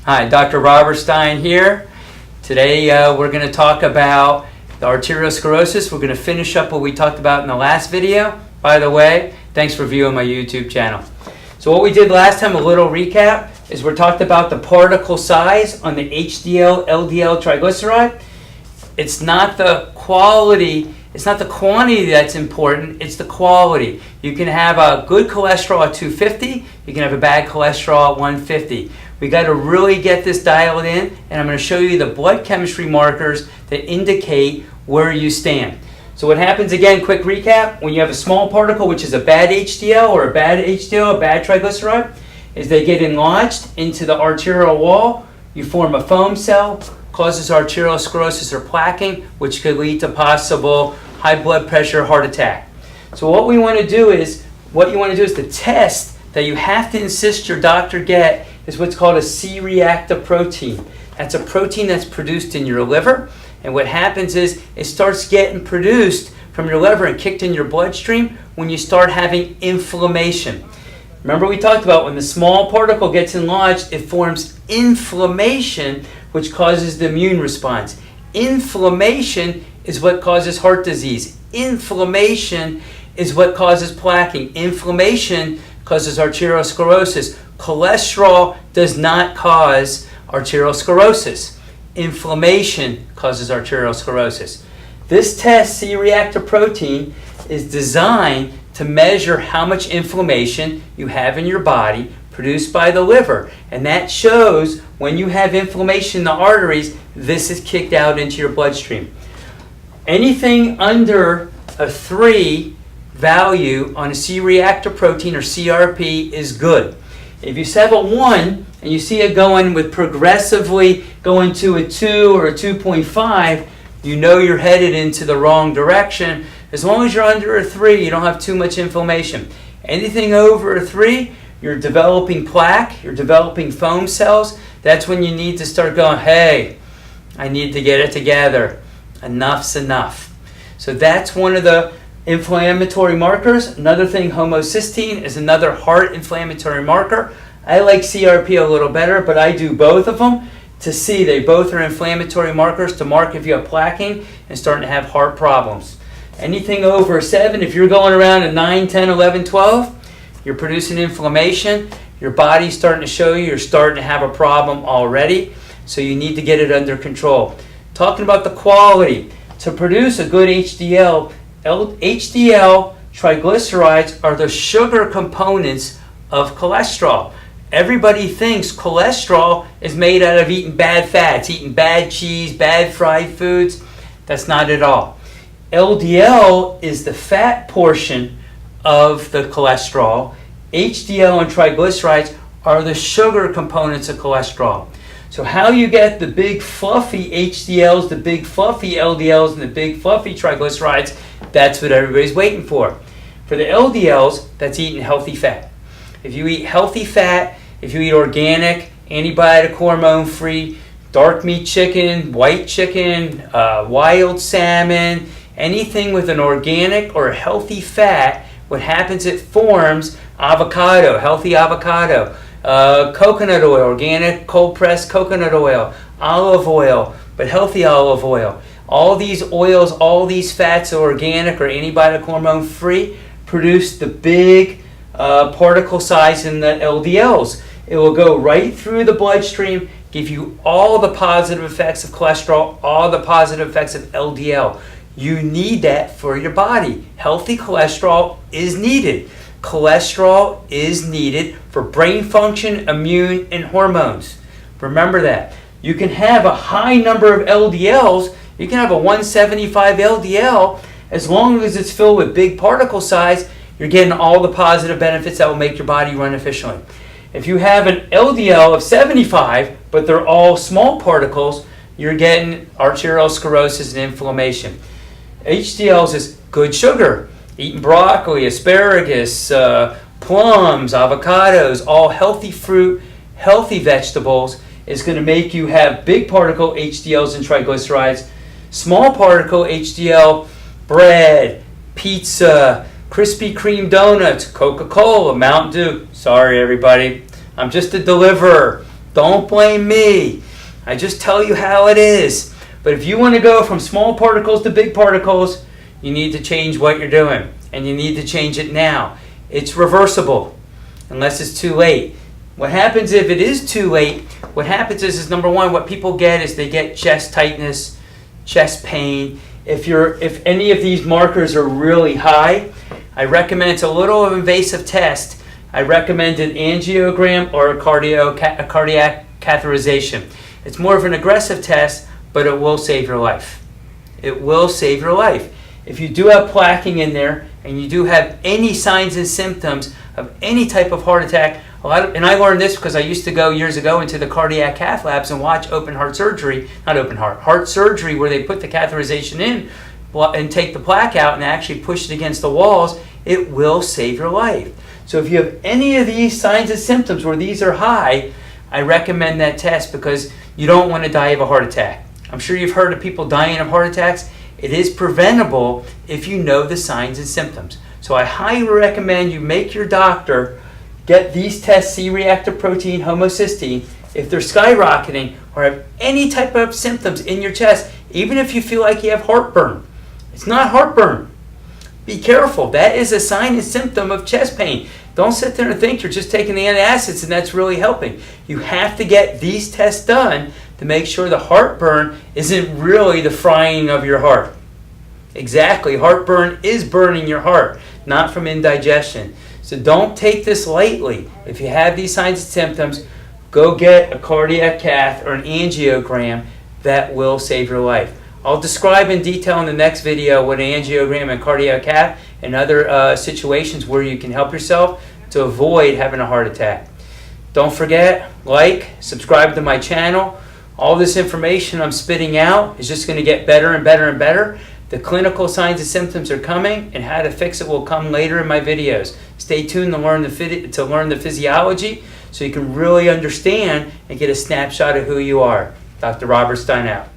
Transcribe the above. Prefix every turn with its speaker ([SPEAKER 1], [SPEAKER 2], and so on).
[SPEAKER 1] Hi, Dr. Robert Stein here. Today we're going to talk about the arteriosclerosis. We're going to finish up what we talked about in the last video. By the way, thanks for viewing my YouTube channel. So what we did last time, a little recap, is we talked about the particle size on the HDL, LDL triglyceride. It's not the quality, it's not the quantity that's important, it's the quality. You can have a good cholesterol at 250, you can have a bad cholesterol at 150. We got to really get this dialed in, and I'm going to show you the blood chemistry markers that indicate where you stand. So what happens again, quick recap, when you have a small particle, which is a bad HDL or a bad HDL, a bad triglyceride, is they get enlarged into the arterial wall, you form a foam cell, causes arteriosclerosis or plaquing, which could lead to possible high blood pressure, heart attack. So what you want to do is the test that you have to insist your doctor get is what's called a C-Reactive Protein. That's a protein that's produced in your liver, and what happens is it starts getting produced from your liver and kicked in your bloodstream when you start having inflammation. Remember we talked about when the small particle gets enlarged, it forms inflammation, which causes the immune response. Inflammation is what causes heart disease. Inflammation is what causes plaquing. Inflammation causes arteriosclerosis. Cholesterol does not cause arteriosclerosis. Inflammation causes arteriosclerosis. This test, C-Reactive Protein, is designed to measure how much inflammation you have in your body produced by the liver. And that shows when you have inflammation in the arteries, this is kicked out into your bloodstream. Anything under a 3 value on a C-Reactive Protein or CRP is good. If you have a 1 and you see it going with progressively going to a 2 or a 2.5, you know you're headed into the wrong direction. As long as you're under a 3, you don't have too much inflammation. Anything over a 3, you're developing plaque, you're developing foam cells. That's when you need to start going, hey, I need to get it together. Enough's enough. So that's one of the inflammatory markers. Another thing, homocysteine is another heart inflammatory marker. I like CRP a little better, but I do both of them to see they both are inflammatory markers to mark if you have plaquing and starting to have heart problems. Anything over 7, if you're going around at 9, 10, 11, 12, you're producing inflammation. Your body's starting to show you're starting to have a problem already, so you need to get it under control. Talking about the quality, to produce a good HDL triglycerides are the sugar components of cholesterol. Everybody thinks cholesterol is made out of eating bad fats, eating bad cheese, bad fried foods. That's not at all. LDL is the fat portion of the cholesterol. HDL and triglycerides are the sugar components of cholesterol. So how you get the big fluffy HDLs, the big fluffy LDLs, and the big fluffy triglycerides, that's what everybody's waiting for. For the LDLs, that's eating healthy fat. If you eat healthy fat, if you eat organic, antibiotic, hormone-free, dark meat chicken, white chicken, wild salmon, anything with an organic or healthy fat, what happens, it forms avocado, healthy avocado, coconut oil, organic cold-pressed coconut oil, olive oil, but healthy olive oil. All these oils, all these fats are organic or antibiotic hormone-free, produce the big particle size in the LDLs. It will go right through the bloodstream, give you all the positive effects of cholesterol, all the positive effects of LDL. You need that for your body. Healthy cholesterol is needed. Cholesterol is needed for brain function, immune, and hormones. Remember that. You can have a high number of LDLs. You can have a 175 LDL. As long as it's filled with big particle size, you're getting all the positive benefits that will make your body run efficiently. If you have an LDL of 75, but they're all small particles, you're getting arteriosclerosis and inflammation. HDLs is good sugar. Eating broccoli, asparagus, plums, avocados, all healthy fruit, healthy vegetables is going to make you have big particle HDLs and triglycerides. Small particle HDL, bread, pizza, Krispy Kreme donuts, Coca-Cola, Mountain Dew. Sorry, everybody. I'm just a deliverer. Don't blame me. I just tell you how it is. But if you want to go from small particles to big particles, you need to change what you're doing. And you need to change it now. It's reversible, unless it's too late. What happens if it is too late, what happens is number one, what people get is they get chest tightness, chest pain. If any of these markers are really high, I recommend, it's a little invasive test. I recommend an angiogram or a cardiac catheterization. It's more of an aggressive test, but it will save your life. It will save your life. If you do have plaquing in there and you do have any signs and symptoms of any type of heart attack, and I learned this because I used to go years ago into the cardiac cath labs and watch heart surgery where they put the catheterization in and take the plaque out and actually push it against the walls. It will save your life. So if you have any of these signs and symptoms where these are high, I recommend that test because you don't want to die of a heart attack. I'm sure you've heard of people dying of heart attacks. It is preventable if you know the signs and symptoms. So I highly recommend you make your doctor get these tests, C-Reactive Protein, Homocysteine, if they're skyrocketing or have any type of symptoms in your chest, even if you feel like you have heartburn. It's not heartburn. Be careful. That is a sign and symptom of chest pain. Don't sit there and think you're just taking the antacids and that's really helping. You have to get these tests done to make sure the heartburn isn't really the frying of your heart. Exactly. Heartburn is burning your heart, not from indigestion. So don't take this lightly. If you have these signs and symptoms, go get a cardiac cath or an angiogram. That will save your life. I'll describe in detail in the next video what an angiogram and cardiac cath and other situations where you can help yourself to avoid having a heart attack. Don't forget, subscribe to my channel. All this information I'm spitting out is just going to get better and better and better. The clinical signs and symptoms are coming, and how to fix it will come later in my videos. Stay tuned to learn the physiology so you can really understand and get a snapshot of who you are. Dr. Robert Stein out.